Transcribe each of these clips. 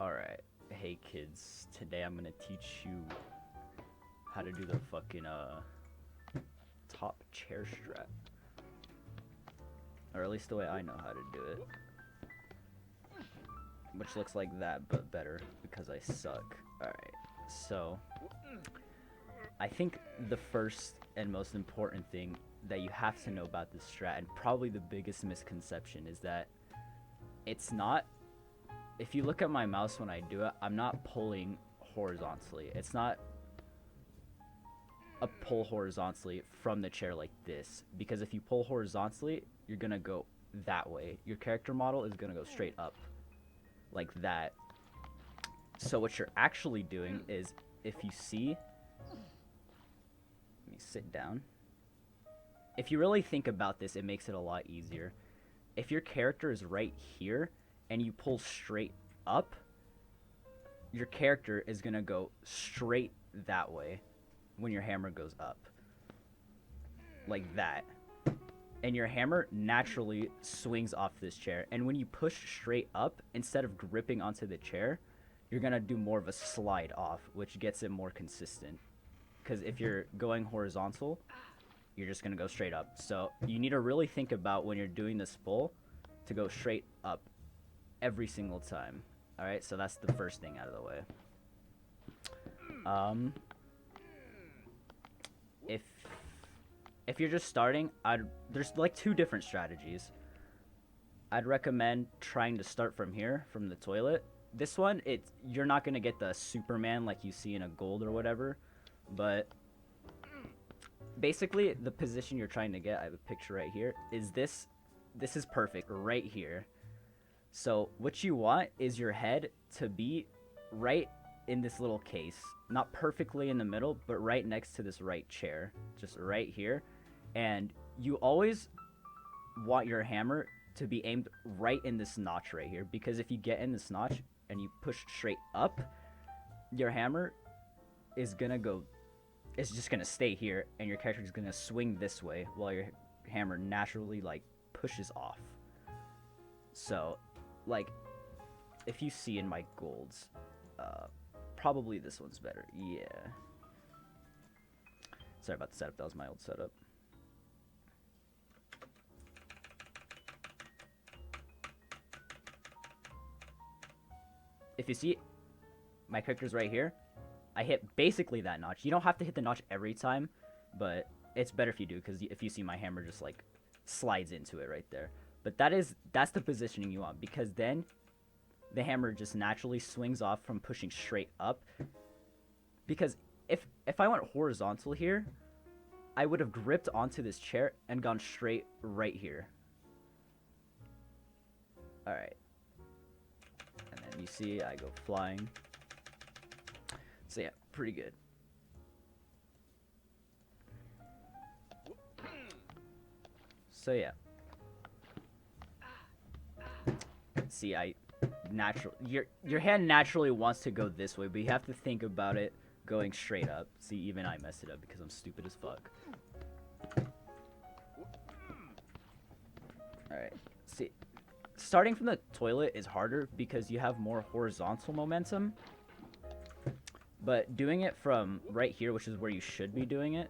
Alright. Hey kids, today I'm gonna teach you how to do the fucking top chair strat. Or at least the way I know how to do it. Which looks like that, but better, because I suck. Alright, so I think the first and most important thing that you have to know about this strat, and probably the biggest misconception, is that it's not, if you look at my mouse when I do it, I'm not pulling horizontally. It's not a pull horizontally from the chair like this, because if you pull horizontally, you're gonna go that way. Your character model is gonna go straight up like that. So what you're actually doing is, if you see, let me sit down. If you really think about this, it makes it a lot easier. If your character is right here and you pull straight up, your character is gonna go straight that way when your hammer goes up. Like that. And your hammer naturally swings off this chair. And when you push straight up, instead of gripping onto the chair, you're gonna do more of a slide off, which gets it more consistent. Because if you're going horizontal, you're just gonna go straight up. So you need to really think about when you're doing this pull to go straight up every single time. Alright, so that's the first thing out of the way. If you're just starting, there's like two different strategies. I'd recommend trying to start from here, from the toilet. This one, you're not gonna get the Superman like you see in a gold or whatever, but basically the position you're trying to get, I have a picture right here, is this. This is perfect right here. So what you want is your head to be right in this little case, not perfectly in the middle, but right next to this right chair, just right here. And you always want your hammer to be aimed right in this notch right here, because if you get in this notch and you push straight up, your hammer is gonna go, it's just gonna stay here, and your character is gonna swing this way while your hammer naturally like pushes off. So like if you see in my golds, probably this one's better. Yeah, sorry about the setup, that was my old setup. If you see, my character's right here. I hit basically that notch. You don't have to hit the notch every time, but it's better if you do, because if you see, my hammer just like slides into it right there. But that's the positioning you want, because then the hammer just naturally swings off from pushing straight up. Because if I went horizontal here, I would have gripped onto this chair and gone straight right here. Alright. And then you see I go flying. So yeah, pretty good. So yeah. See, your hand naturally wants to go this way, but you have to think about it going straight up. See, even I messed it up because I'm stupid as fuck. Alright, see, starting from the toilet is harder because you have more horizontal momentum. But doing it from right here, which is where you should be doing it.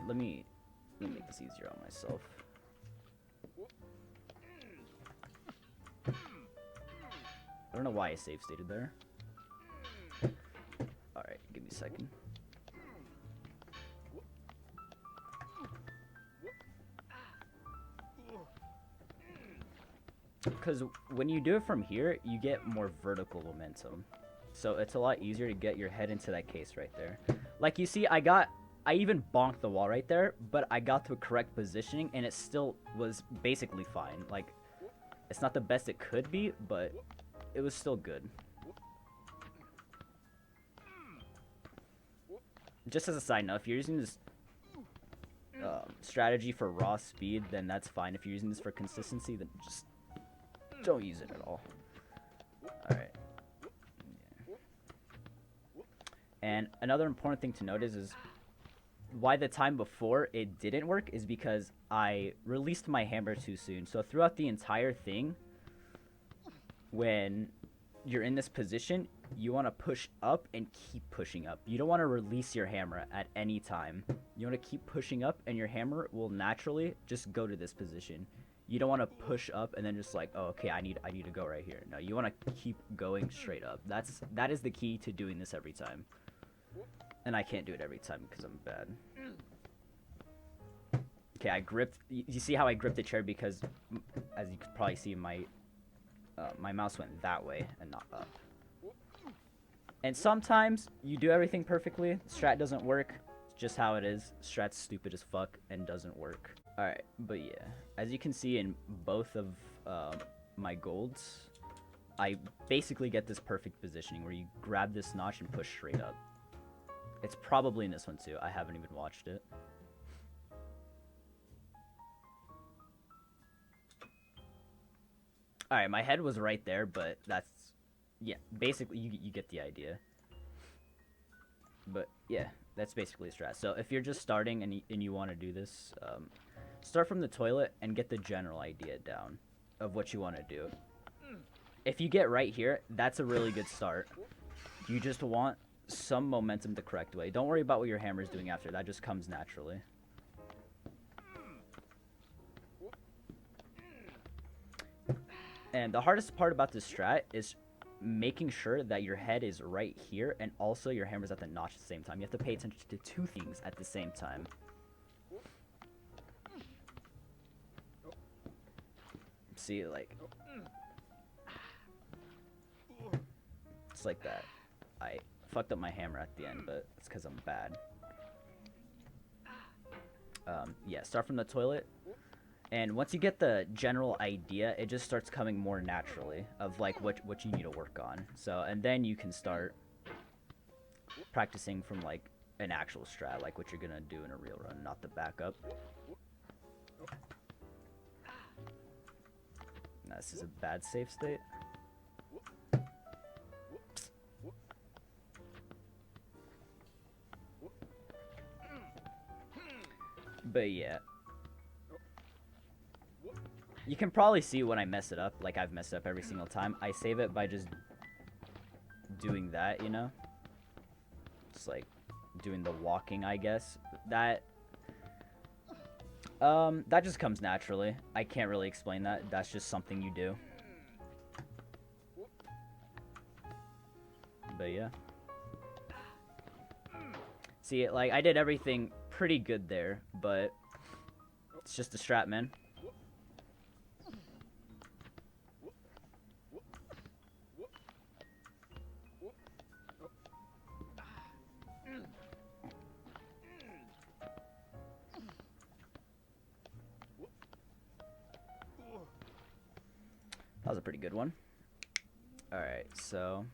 Let me make this easier on myself. I don't know why I save stated there. Alright, give me a second. Because when you do it from here, you get more vertical momentum. So it's a lot easier to get your head into that case right there. Like you see, I even bonked the wall right there, but I got to a correct positioning, and it still was basically fine. Like, it's not the best it could be, but it was still good. Just as a side note, if you're using this strategy for raw speed, then that's fine. If you're using this for consistency, then just don't use it at all. Alright. Yeah. And another important thing to note is why the time before it didn't work is because I released my hammer too soon. So throughout the entire thing, when you're in this position, you want to push up and keep pushing up. You don't want to release your hammer at any time. You want to keep pushing up, and your hammer will naturally just go to this position. You don't want to push up and then just like, oh, okay, I need to go right here. No, you want to keep going straight up. That is the key to doing this every time. And I can't do it every time because I'm bad. Okay, I gripped. You see how I gripped the chair because, as you could probably see, my mouse went that way and not up. And sometimes you do everything perfectly. Strat doesn't work. It's just how it is. Strat's stupid as fuck and doesn't work. Alright, but yeah. As you can see in both of my golds, I basically get this perfect positioning where you grab this notch and push straight up. It's probably in this one too. I haven't even watched it. Alright, my head was right there, but that's... Yeah, basically, you get the idea. But, yeah, that's basically a strat. So, if you're just starting and you want to do this, start from the toilet and get the general idea down of what you want to do. If you get right here, that's a really good start. You just want some momentum the correct way. Don't worry about what your hammer is doing after. That just comes naturally. And the hardest part about this strat is making sure that your head is right here and also your hammer's at the notch at the same time. You have to pay attention to two things at the same time. See, like... It's like that. I fucked up my hammer at the end, but it's because I'm bad. Yeah, start from the toilet. And once you get the general idea, it just starts coming more naturally of like what you need to work on. So, and then you can start practicing from like an actual strat, like what you're gonna do in a real run, not the backup. Now, this is a bad save state. But yeah. You can probably see when I mess it up, like I've messed it up every single time. I save it by just doing that, you know? Just like doing the walking, I guess. That just comes naturally. I can't really explain that. That's just something you do. But yeah. See, like I did everything pretty good there, but it's just a strat, man. That was a pretty good one. Alright, so...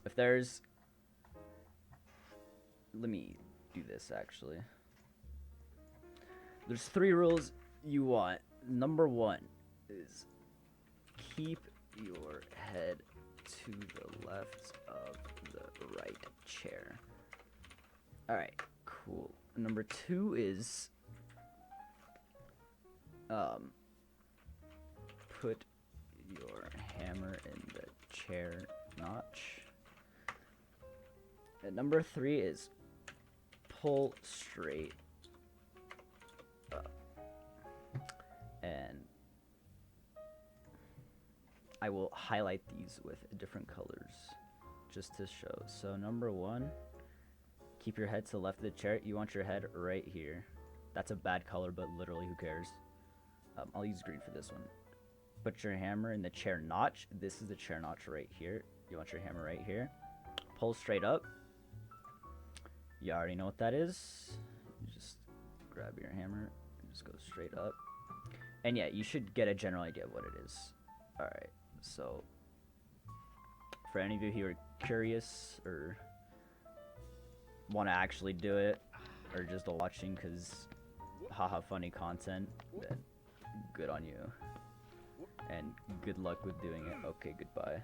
If there's... Let me do this, actually. There's 3 rules you want. Number 1 is keep your head to the left of the right chair. Alright, cool. Number 2 is... put your hammer in the chair notch. And number 3 is pull straight up. And I will highlight these with different colors just to show. So number 1, keep your head to the left of the chair. You want your head right here. That's a bad color, but literally who cares? I'll use green for this one. Put your hammer in the chair notch. This is the chair notch right here. You want your hammer right here. Pull straight up. You already know what that is. You just grab your hammer and just go straight up. And yeah, you should get a general idea of what it is. Alright, so for any of you who are curious or want to actually do it, or just watching because haha funny content, then good on you. And good luck with doing it. Okay, goodbye.